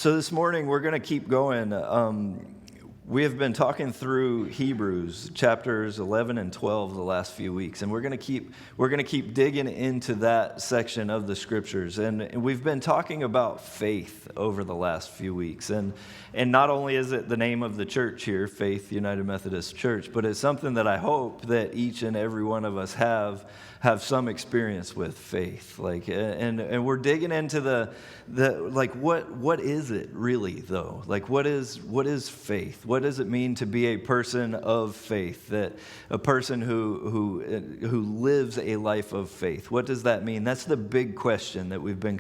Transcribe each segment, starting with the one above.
So this morning we're going to keep going. We have been talking through Hebrews chapters 11 and 12 the last few weeks, and we're going to keep digging into that section of the scriptures. And we've been talking about faith over the last few weeks, and not only is it the name of the church here, Faith United Methodist Church, but it's something that I hope that each and every one of us have some experience with faith. And we're digging into the what is it really though? Like what is faith? What does it mean to be a person of faith? That a person who lives a life of faith. What does that mean? That's the big question that we've been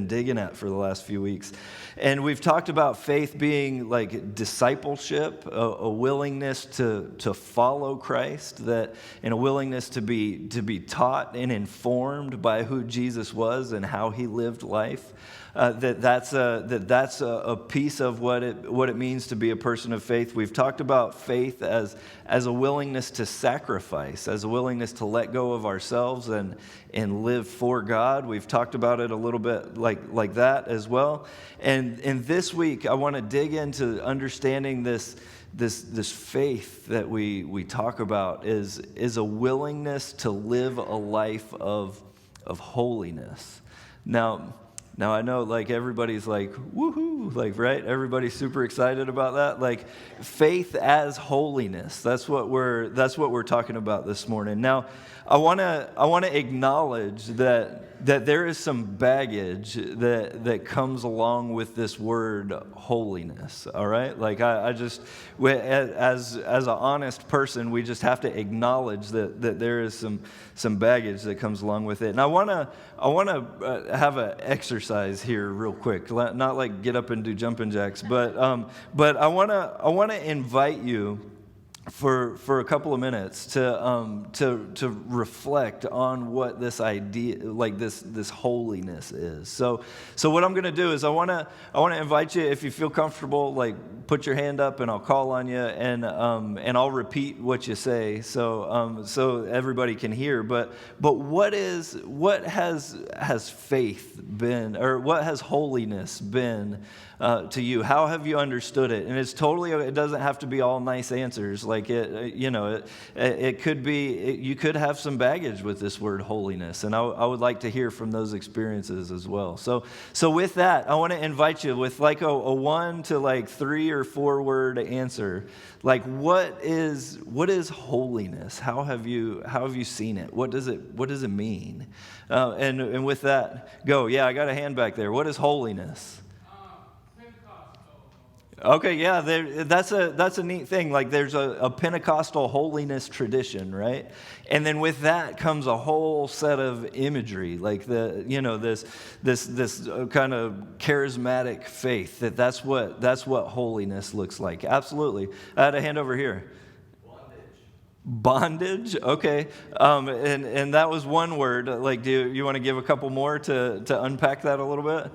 digging at for the last few weeks. And we've talked about faith being like discipleship, a willingness to follow Christ, and a willingness to be taught and informed by who Jesus was and how he lived life. That's a piece of what it means to be a person of faith. We've talked about faith as a willingness to sacrifice, as a willingness to let go of ourselves and live for God. We've talked about it a little bit like that as well. And this week I want to dig into understanding this faith that we talk about is a willingness to live a life of holiness. Now I know like everybody's like, woohoo, like, right? Everybody's super excited about that. Like faith as holiness. That's what we're talking about this morning. Now, I want to acknowledge that there is some baggage that comes along with this word holiness. All right? Like as an honest person, we just have to acknowledge that there is some baggage that comes along with it. And I want to have an exercise here real quick. Not like get up and do jumping jacks, but I want to invite you for a couple of minutes to reflect on what this idea, like this holiness is. So what I'm going to do is I want to invite you, if you feel comfortable, like put your hand up and I'll call on you and I'll repeat what you say so everybody can hear. But what has faith been, or what has holiness been to you? How have you understood it? And it doesn't have to be all nice answers. Like it could be, you could have some baggage with this word holiness, and I would like to hear from those experiences as well. So with that, I want to invite you with like a 1 to like 3 or 4 word answer. Like what is holiness? How have you seen it? What does it mean? And with that, go. Yeah, I got a hand back there. What is holiness? Okay, yeah, that's a neat thing. Like there's a Pentecostal holiness tradition, right? And then with that comes a whole set of imagery, like this kind of charismatic faith. That's what holiness looks like. Absolutely. I had a hand over here. Bondage? Okay. And that was one word. Like, do you want to give a couple more to unpack that a little bit?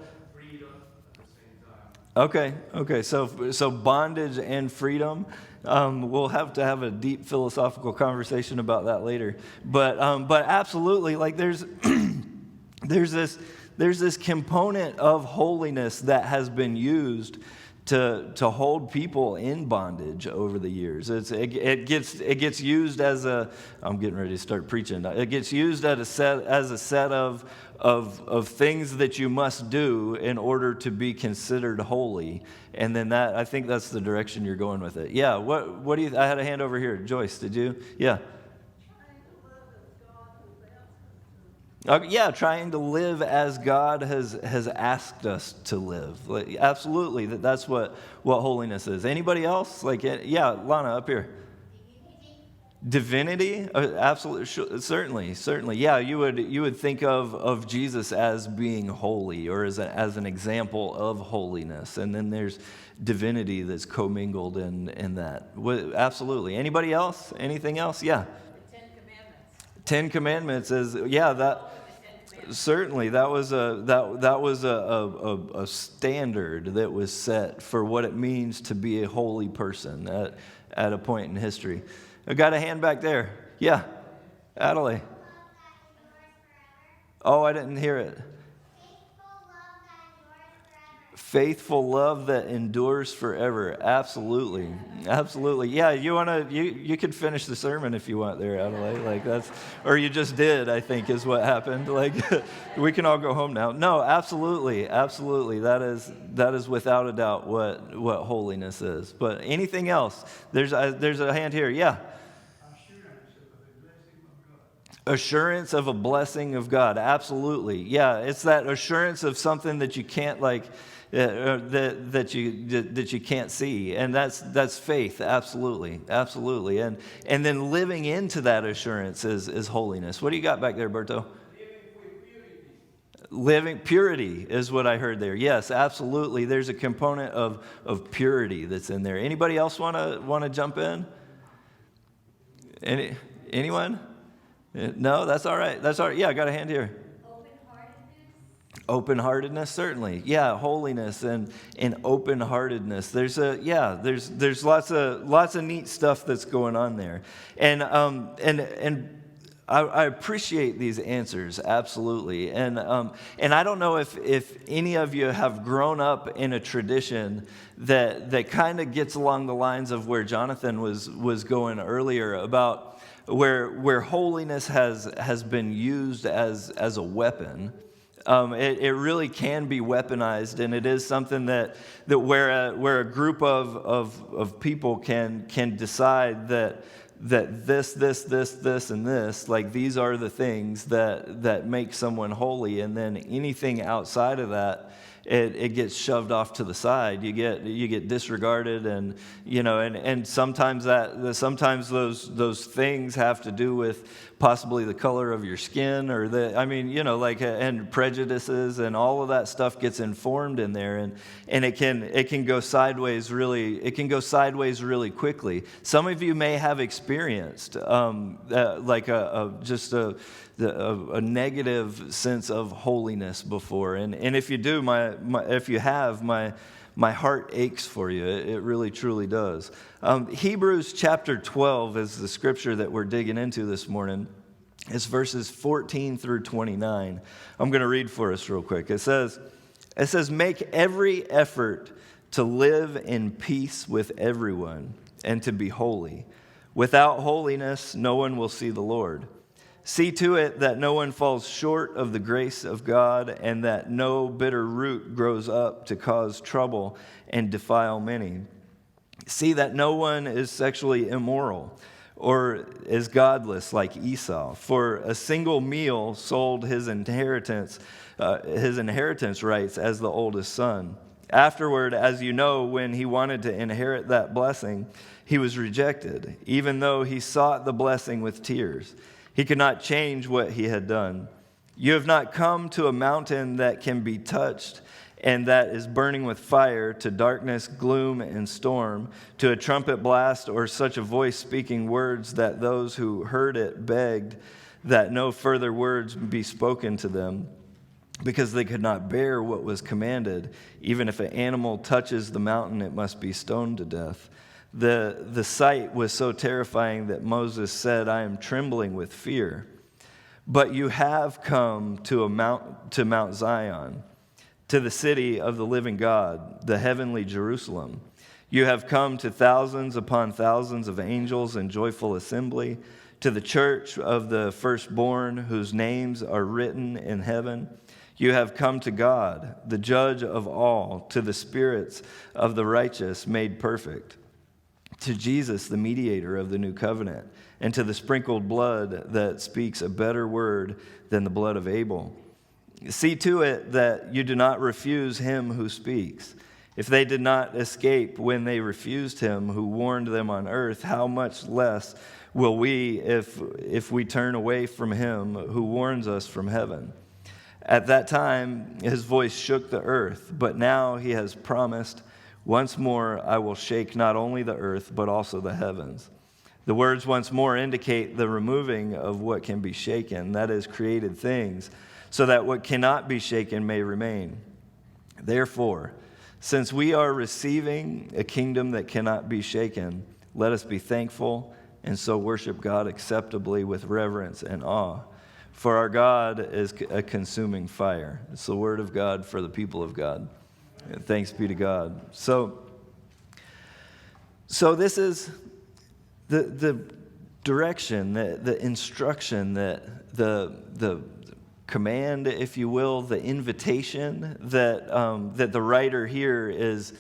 Okay. So bondage and freedom. We'll have to have a deep philosophical conversation about that later. But absolutely, like there's this component of holiness that has been used to hold people in bondage over the years. It gets used as I'm getting ready to start preaching. It gets used as a set of things that you must do in order to be considered holy. And then I think that's the direction you're going with it. Yeah, what do you, I had a hand over here. Joyce, did you? Yeah. Yeah, trying to live as God has asked us to live. Like, absolutely, that's what holiness is. Anybody else? Like, yeah, Lana, up here. Divinity? Absolutely, certainly. Yeah, you would think of Jesus as being holy, or as an example of holiness, and then there's divinity that's commingled in that. Absolutely. Anybody else? Anything else? Yeah. The Ten Commandments is that. Certainly, that was a standard that was set for what it means to be a holy person at a point in history. I got a hand back there. Yeah, Adelaide. Oh, I didn't hear it. Faithful love that endures forever. Absolutely. Absolutely. Yeah, you could finish the sermon if you want there, Adelaide. Like that's, or you just did, I think is what happened. Like we can all go home now. No, absolutely. Absolutely. That is without a doubt what holiness is. But anything else? There's a hand here. Yeah. Assurance of a blessing of God. Absolutely. Yeah, it's that assurance of something that you can't that you can't see, and that's faith. Absolutely. And then living into that assurance is holiness. What do you got back there, Berto? Living purity is what I heard there. Yes, absolutely. There's a component of purity that's in there. Anybody else want to jump in? Anyone? No, that's all right. That's all right. Yeah, I got a hand here. Open-heartedness, certainly. Yeah, holiness and open-heartedness. There's lots of neat stuff that's going on there, and I appreciate these answers absolutely. And I don't know if any of you have grown up in a tradition that kind of gets along the lines of where Jonathan was going earlier about. Where holiness has been used as a weapon, it really can be weaponized, and it is something that where a group of people can decide that this, and this, like these are the things that make someone holy, and then anything outside of that, it gets shoved off to the side. You get disregarded, and and sometimes those things have to do with possibly the color of your skin, or and prejudices, and all of that stuff gets informed in there, and it can go sideways really. It can go sideways really quickly. Some of you may have experienced like a negative sense of holiness before, and if you do, if you have, my heart aches for you. It really truly does. Hebrews chapter 12 is the scripture that we're digging into this morning. It's verses 14 through 29. I'm going to read for us real quick. It says, "Make every effort to live in peace with everyone and to be holy. Without holiness, no one will see the Lord. See to it that no one falls short of the grace of God, and that no bitter root grows up to cause trouble and defile many. See that no one is sexually immoral or is godless like Esau. For a single meal sold his inheritance rights as the oldest son. Afterward, as you know, when he wanted to inherit that blessing, he was rejected, even though he sought the blessing with tears. He could not change what he had done. You have not come to a mountain that can be touched and that is burning with fire, to darkness, gloom, and storm, to a trumpet blast or such a voice speaking words that those who heard it begged that no further words be spoken to them, because they could not bear what was commanded. Even if an animal touches the mountain, it must be stoned to death. The sight was so terrifying that Moses said, I am trembling with fear. But you have come to Mount Zion, to the city of the living God, the heavenly Jerusalem. You have come to thousands upon thousands of angels in joyful assembly, to the church of the firstborn whose names are written in heaven. You have come to God, the judge of all, to the spirits of the righteous made perfect, to Jesus, the mediator of the new covenant, and to the sprinkled blood that speaks a better word than the blood of Abel. See to it that you do not refuse him who speaks. If they did not escape when they refused him who warned them on earth, how much less will we if we turn away from him who warns us from heaven? At that time his voice shook the earth, but now he has promised, once more I will shake not only the earth but also the heavens. The words once more indicate the removing of what can be shaken, that is, created things, so that what cannot be shaken may remain. Therefore, since we are receiving a kingdom that cannot be shaken, let us be thankful and so worship God acceptably with reverence and awe. For our God is a consuming fire. It's the word of God for the people of God. Thanks be to God. So this is the direction, the instruction, the command, if you will, the invitation that the writer here is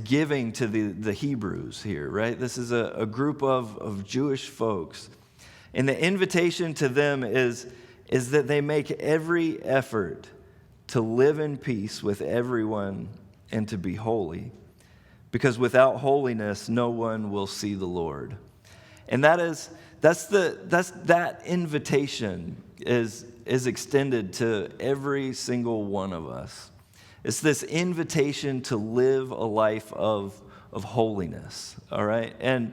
giving to the Hebrews here, right? This is a group of Jewish folks. And the invitation to them is that they make every effort to live in peace with everyone and to be holy. Because without holiness, no one will see the Lord. And that invitation is extended to every single one of us. It's this invitation to live a life of holiness. All right, and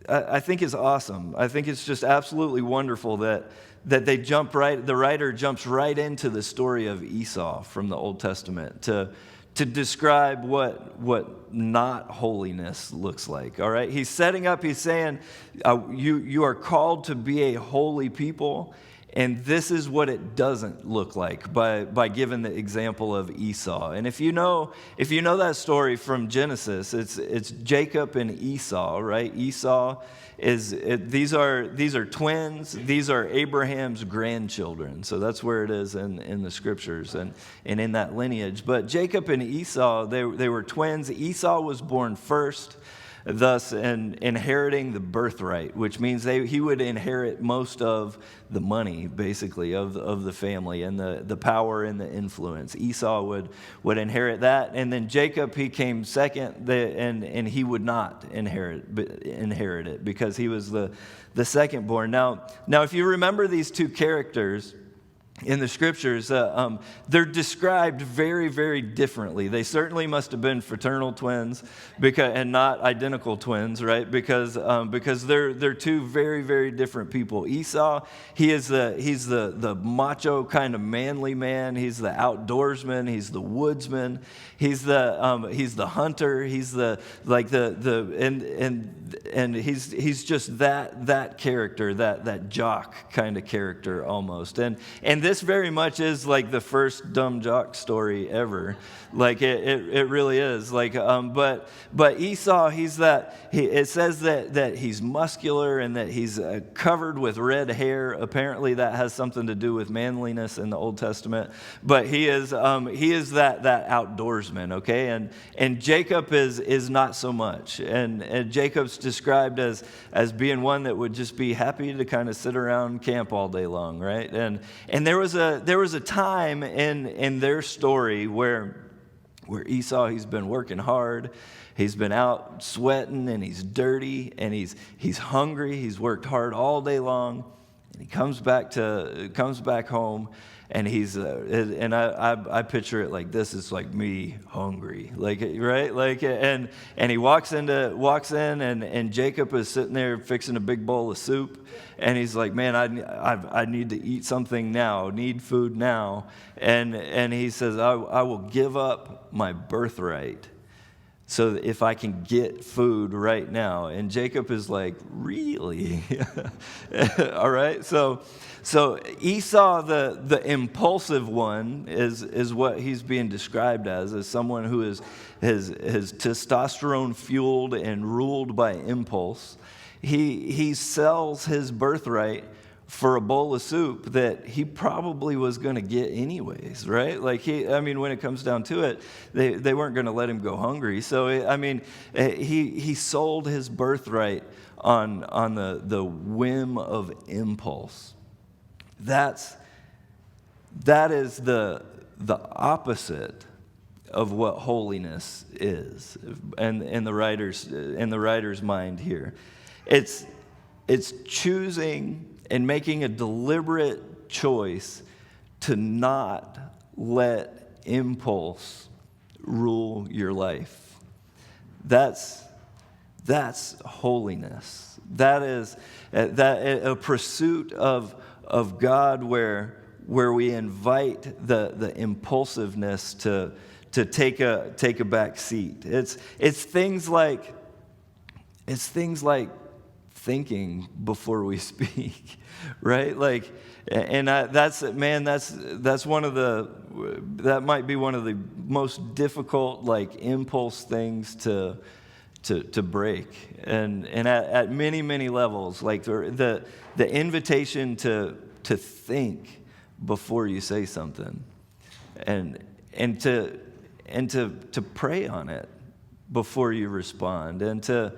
I think it's awesome. I think it's just absolutely wonderful that the writer jumps right into the story of Esau from the Old Testament to describe what not holiness looks like. All right, he's setting up. He's saying, you are called to be a holy people, and this is what it doesn't look like by giving the example of Esau. And if you know that story from Genesis, it's Jacob and Esau, right? Esau these are twins. These are Abraham's grandchildren. So that's where it is in the scriptures and in that lineage. But Jacob and Esau, they were twins. Esau was born first, thus inheriting the birthright, which means he would inherit most of the money, basically, of the family and the power and the influence. Esau would inherit that, and then Jacob, he came second, and he would not inherit it because he was the second born. Now, if you remember these two characters in the scriptures, they're described very, very differently. They certainly must have been fraternal twins, and not identical twins, right? Because they're two very, very different people. Esau, he's the macho kind of manly man. He's the outdoorsman. He's the woodsman. He's the hunter. He's he's just that character, that jock kind of character almost. And this very much is like the first dumb jock story ever. Like it really is. Like but Esau, it says that he's muscular and that he's covered with red hair. Apparently that has something to do with manliness in the Old Testament. But he is that outdoorsman, okay? And Jacob is not so much. And Jacob's described as being one that would just be happy to kind of sit around and camp all day long, right? And there was a time in their story where Esau, he's been working hard, he's been out sweating, and he's dirty, and he's hungry, he's worked hard all day long, and he comes back home, and I picture it like this. It's like me hungry, like, right? Like, and he walks in, and Jacob is sitting there fixing a big bowl of soup, and he's like, man, I need to eat something now, need food now, and he says, I will give up my birthright so that if I can get food right now. And Jacob is like, really? All right, so Esau, the impulsive one, is what he's being described as someone who is testosterone fueled and ruled by impulse. He sells his birthright for a bowl of soup that he probably was going to get anyways, right? Like when it comes down to it, they weren't going to let him go hungry. So he sold his birthright on the whim of impulse. That is the opposite of what holiness is, and in the writer's mind here, it's choosing and making a deliberate choice to not let impulse rule your life. That's holiness. That is a pursuit of God where we invite the impulsiveness to take a back seat. It's things like thinking before we speak, right? Like, and that's one of that might be one of the most difficult, like, impulse things to break, and at many levels, like the invitation to think before you say something, and to pray on it before you respond, and to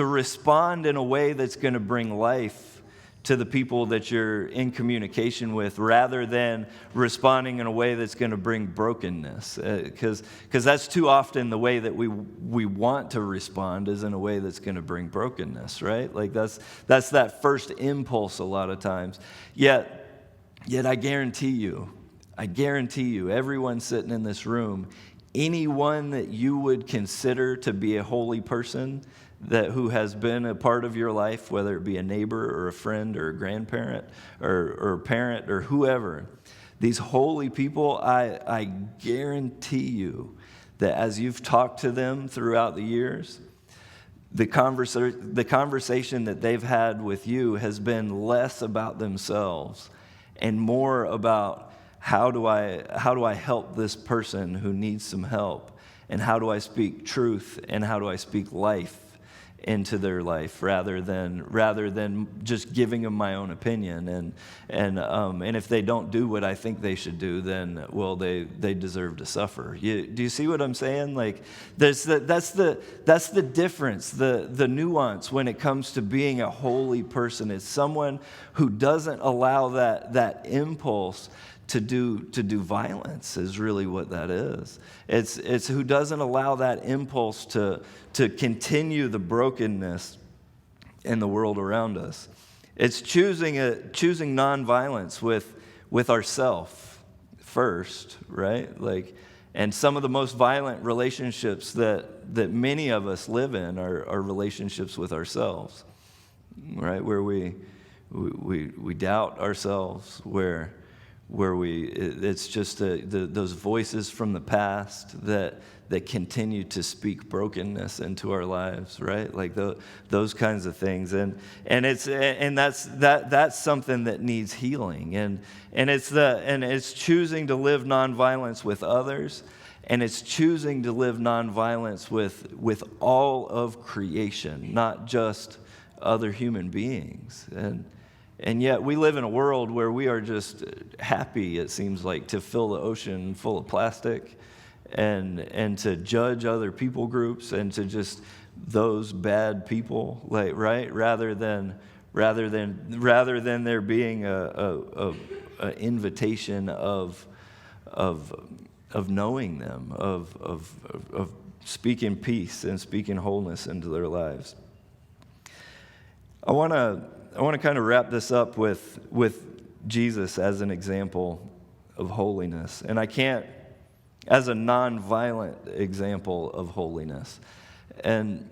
respond in a way that's going to bring life to the people that you're in communication with, rather than responding in a way that's going to bring brokenness. Because that's too often the way that we want to respond, is in a way that's going to bring brokenness, right? Like that's that first impulse a lot of times. Yet I guarantee you, everyone sitting in this room, anyone that you would consider to be a holy person, who has been a part of your life, whether it be a neighbor or a friend or a grandparent or a parent or whoever, these holy people, I guarantee you that as you've talked to them throughout the years, the conversation that they've had with you has been less about themselves and more about how do I help this person who needs some help, and how do I speak truth, and how do I speak life into their life, rather than just giving them my own opinion, and if they don't do what I think they should do, then they deserve to suffer. Do you see what I'm saying? Like that's the difference, the nuance when it comes to being a holy person. Is someone who doesn't allow that impulse to do violence, is really what that is. It's who doesn't allow that impulse to continue the brokenness in the world around us. It's choosing nonviolence with ourself first, right? Like, and some of the most violent relationships that many of us live in are relationships with ourselves, right? Where we doubt ourselves, where it's just those voices from the past that continue to speak brokenness into our lives, right? Like those kinds of things, and that's something that needs healing, and it's choosing to live nonviolence with others, and it's choosing to live nonviolence with all of creation, not just other human beings, and yet we live in a world where we are just happy, it seems like, to fill the ocean full of plastic and to judge other people groups and to just those bad people, like, right? Rather than there being a invitation of knowing them, of speaking peace and speaking wholeness into their lives. I want to kind of wrap this up with Jesus as an example of holiness. And I can't, as a nonviolent example of holiness. And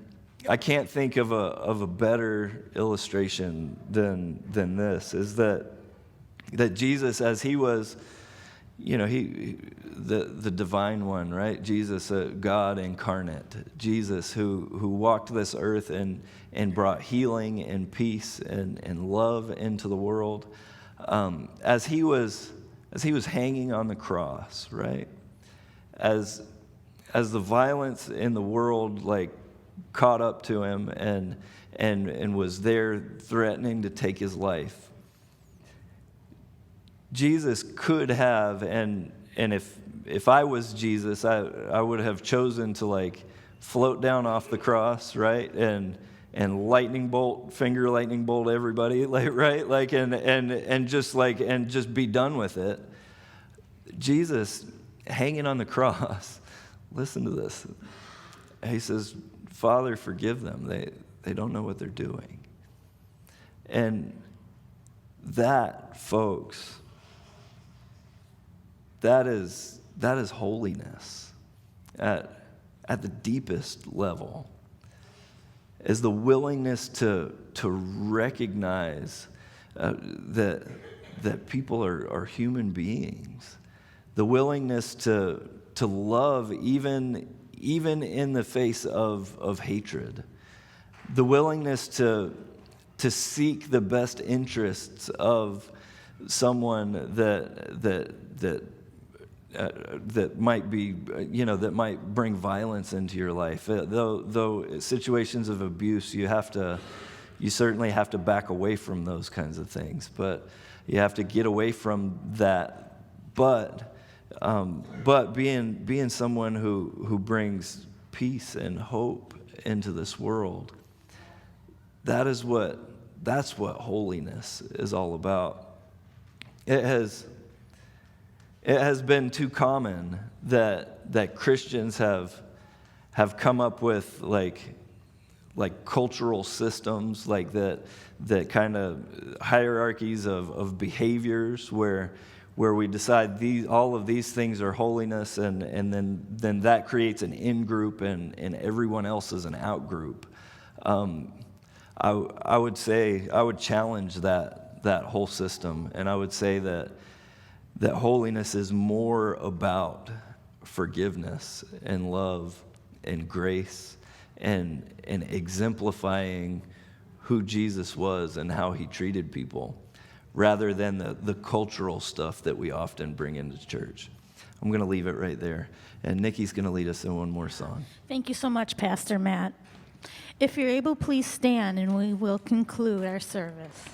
I can't think of a better illustration than this, is that Jesus, as he was, the divine one, right? Jesus, God incarnate. Jesus who walked this earth and brought healing and peace and love into the world. As he was hanging on the cross, right? As the violence in the world, like, caught up to him and was there threatening to take his life, Jesus could have, and if I was Jesus, I would have chosen to, like, float down off the cross, right, and finger lightning bolt everybody, like, right, like, and just be done with it. Jesus, hanging on the cross, listen to this. He says, "Father, forgive them. They don't know what they're doing." And that, folks, that is holiness at the deepest level, is the willingness to recognize that people are human beings, the willingness to love even in the face of hatred, the willingness to to seek the best interests of someone that might be, that might bring violence into your life. Though situations of abuse, you certainly have to back away from those kinds of things. But you have to get away from that. But being someone who brings peace and hope into this world, that's what holiness is all about. It has been too common that Christians have come up with like cultural systems like that kind of hierarchies of behaviors where we decide all of these things are holiness, and then that creates an in-group and everyone else is an out-group. I would challenge that whole system, and I would say that holiness is more about forgiveness and love and grace and exemplifying who Jesus was and how he treated people, rather than the cultural stuff that we often bring into church. I'm going to leave it right there, and Nikki's going to lead us in one more song. Thank you so much, Pastor Matt. If you're able, please stand, and we will conclude our service.